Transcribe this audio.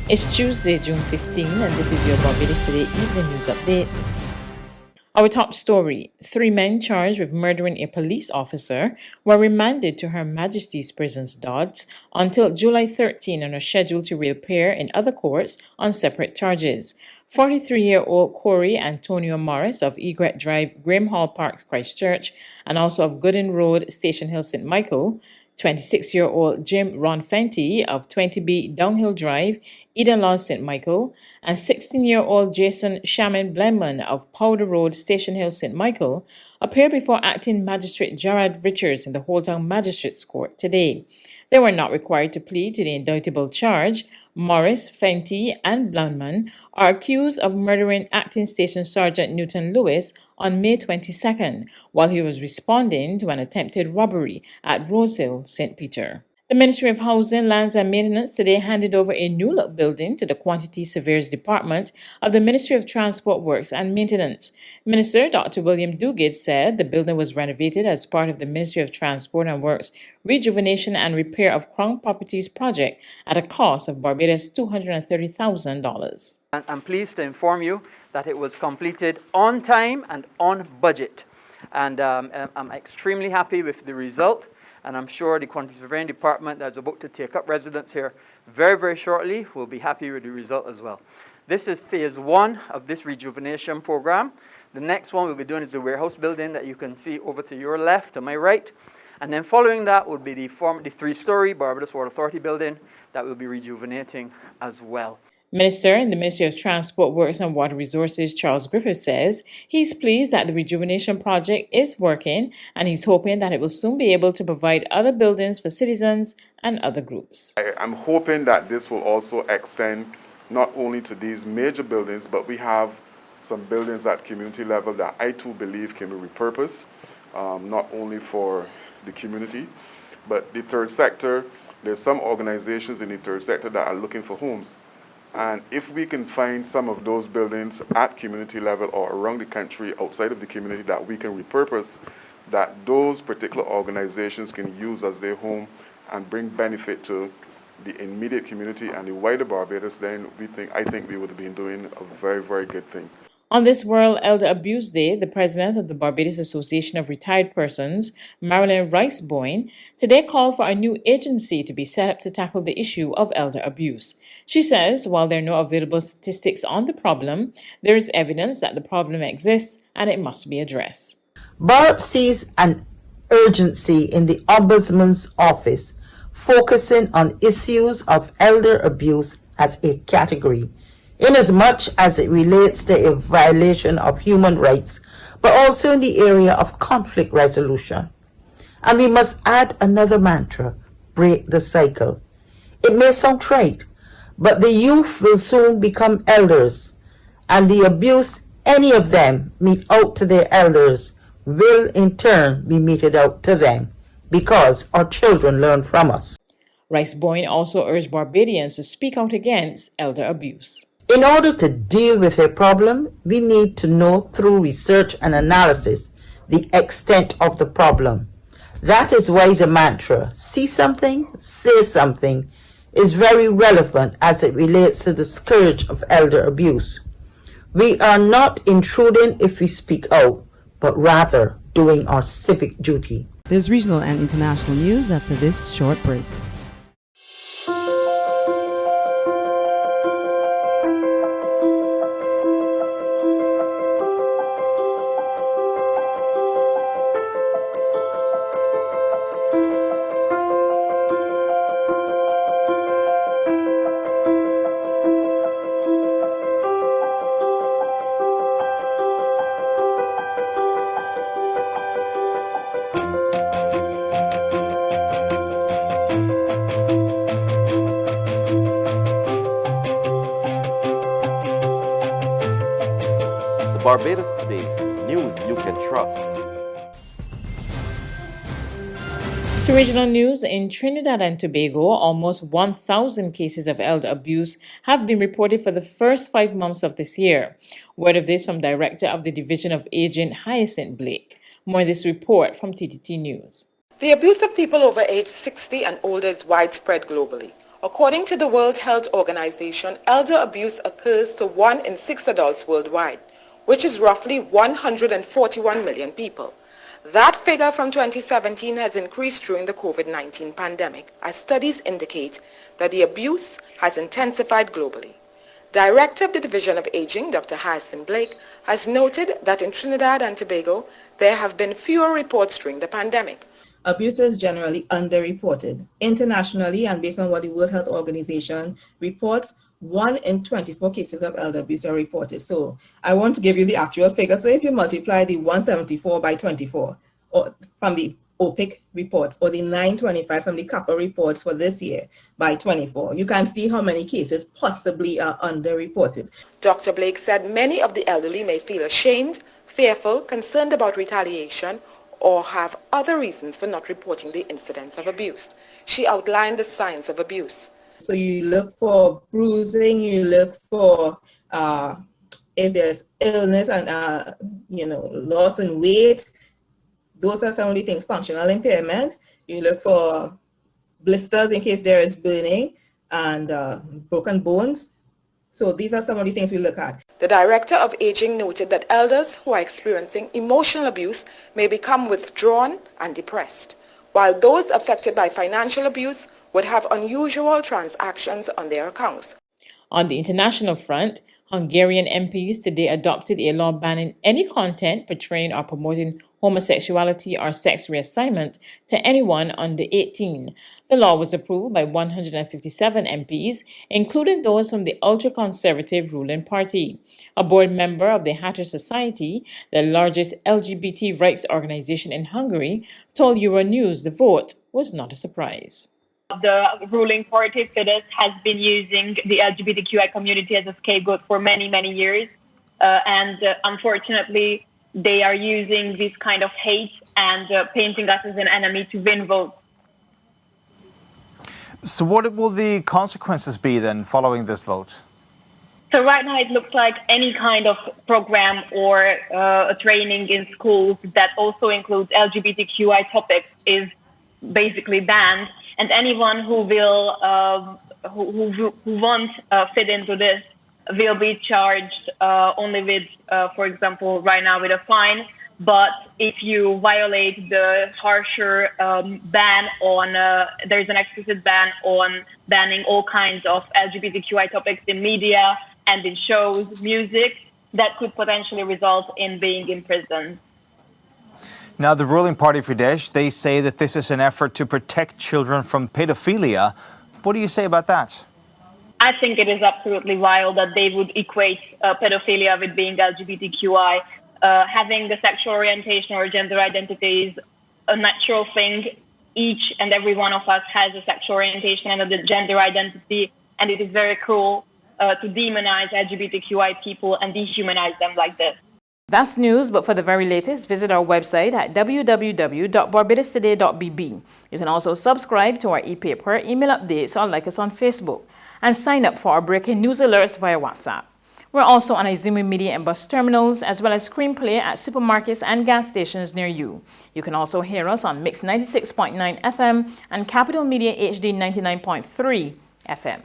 It's Tuesday, June 15, and this is your Barbados Today Evening News Update. Our top story: 3 men charged with murdering a police officer were remanded to Her Majesty's Prisons Dodds until July 13 and are scheduled to reappear in other courts on separate charges. 43-year-old Corey Antonio Morris of Egret Drive, Graham Hall Parks, Christchurch, and also of Gooden Road, Station Hill, St. Michael, 26-year-old Jim Ron Fenty of 20B Downhill Drive, Eden Laws, St. Michael, and 16-year-old Jason Shaman Blenman of Powder Road, Station Hill, St. Michael, appeared before Acting Magistrate Gerard Richards in the Holtown Magistrates Court today. They were not required to plead to the indictable charge. Morris, Fenty, and Blenman are accused of murdering Acting Station Sergeant Newton Lewis on May 22nd, while he was responding to an attempted robbery at Rosehill, St. Peter. The Ministry of Housing, Lands and Maintenance today handed over a new-look building to the Quantity Surveyors Department of the Ministry of Transport Works and Maintenance. Minister Dr. William Duguid said the building was renovated as part of the Ministry of Transport and Works Rejuvenation and Repair of Crown Properties project at a cost of Barbados $230,000. I'm pleased to inform you that it was completed on time and on budget. And I'm extremely happy with the result. And I'm sure the Quantity Surveying Department that's about to take up residence here very, very shortly will be happy with the result as well. This is phase 1 of this rejuvenation program. The next one we'll be doing is the warehouse building that you can see over to your left, to my right. And then following that will be the 3-story Barbados Water Authority building that we'll be rejuvenating as well. Minister in the Ministry of Transport, Works and Water Resources, Charles Griffith, says he's pleased that the rejuvenation project is working and he's hoping that it will soon be able to provide other buildings for citizens and other groups. I'm hoping that this will also extend not only to these major buildings, but we have some buildings at community level that I too believe can be repurposed, not only for the community, but the third sector. There's some organizations in the third sector that are looking for homes. And if we can find some of those buildings at community level or around the country outside of the community that we can repurpose, that those particular organizations can use as their home and bring benefit to the immediate community and the wider Barbados, then I think we would have been doing a very, very good thing. On this World Elder Abuse Day, the president of the Barbados Association of Retired Persons, Marilyn Rice-Boyne, today called for a new agency to be set up to tackle the issue of elder abuse. She says while there are no available statistics on the problem, there is evidence that the problem exists and it must be addressed. BARP sees an urgency in the Ombudsman's office focusing on issues of elder abuse as a category, inasmuch as it relates to a violation of human rights, but also in the area of conflict resolution. And we must add another mantra: break the cycle. It may sound trite, but the youth will soon become elders, and the abuse any of them mete out to their elders will in turn be meted out to them, because our children learn from us. Rice-Boyne also urged Barbadians to speak out against elder abuse. In order to deal with a problem, we need to know through research and analysis the extent of the problem. That is why the mantra, see something, say something, is very relevant as it relates to the scourge of elder abuse. We are not intruding if we speak out, but rather doing our civic duty. There's regional and international news after this short break. Barbados Today, news you can trust. To regional news, in Trinidad and Tobago, almost 1,000 cases of elder abuse have been reported for the first 5 months of this year. Word of this from Director of the Division of Aging, Hyacinth Blake. More in this report from TTT News. The abuse of people over age 60 and older is widespread globally. According to the World Health Organization, elder abuse occurs to 1 in 6 adults worldwide, which is roughly 141 million people. That figure from 2017 has increased during the COVID-19 pandemic, as studies indicate that the abuse has intensified globally. Director of the Division of Aging, Dr. Harrison Blake, has noted that in Trinidad and Tobago, there have been fewer reports during the pandemic. Abuse is generally underreported. Internationally, and based on what the World Health Organization reports, 1 in 24 cases of elder abuse are reported. So I want to give you the actual figure. So if you multiply the 174 by 24 or from the OPIC reports or the 925 from the CAPA reports for this year by 24, you can see how many cases possibly are underreported. Dr. Blake said many of the elderly may feel ashamed, fearful, concerned about retaliation, or have other reasons for not reporting the incidents of abuse. She outlined the signs of abuse. So you look for bruising, you look for if there's illness and loss in weight. Those are some of the things. Functional impairment. You look for blisters in case there is burning and broken bones. So these are some of the things we look at. The Director of Aging noted that elders who are experiencing emotional abuse may become withdrawn and depressed, while those affected by financial abuse would have unusual transactions on their accounts. On the international front, Hungarian MPs today adopted a law banning any content portraying or promoting homosexuality or sex reassignment to anyone under 18. The law was approved by 157 MPs, including those from the ultra-conservative ruling party. A board member of the Hatter Society, the largest LGBT rights organization in Hungary, told Euronews the vote was not a surprise. The ruling party, Fidesz, has been using the LGBTQI community as a scapegoat for many, many years. Unfortunately, they are using this kind of hate and painting us as an enemy to win votes. So what will the consequences be then following this vote? So right now it looks like any kind of program or a training in schools that also includes LGBTQI topics is basically banned. And anyone who will who won't fit into this will be charged only with, for example, right now with a fine. But if you violate the harsher ban on, there's an explicit ban on banning all kinds of LGBTQI topics in media and in shows, music, that could potentially result in being imprisoned. Now, the ruling party, Fidesz, they say that this is an effort to protect children from pedophilia. What do you say about that? I think it is absolutely vile that they would equate pedophilia with being LGBTQI. Having the sexual orientation or gender identity is a natural thing. Each and every one of us has a sexual orientation and a gender identity, and it is very cruel to demonize LGBTQI people and dehumanize them like this. That's news, but for the very latest, visit our website at www.barbadostoday.bb. You can also subscribe to our e-paper, email updates, or like us on Facebook, and sign up for our breaking news alerts via WhatsApp. We're also on Izumi Media and bus terminals, as well as screenplay at supermarkets and gas stations near you. You can also hear us on Mix 96.9 FM and Capital Media HD 99.3 FM.